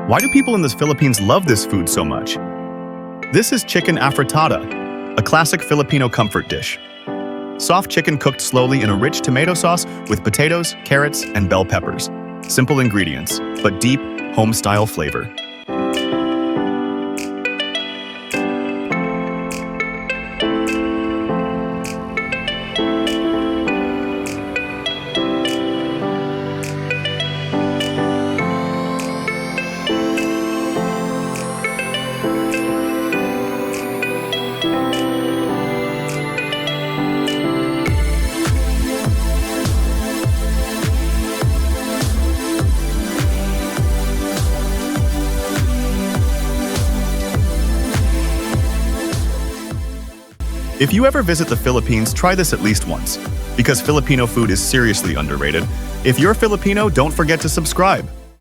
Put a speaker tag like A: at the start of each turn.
A: Why do people in the Philippines love this food so much? This is chicken afritada, a classic Filipino comfort dish. Soft chicken cooked slowly in a rich tomato sauce with potatoes, carrots, and bell peppers. Simple ingredients, but deep, home-style flavor. If you ever visit the Philippines, try this at least once, because Filipino food is seriously underrated. If you're Filipino, don't forget to subscribe.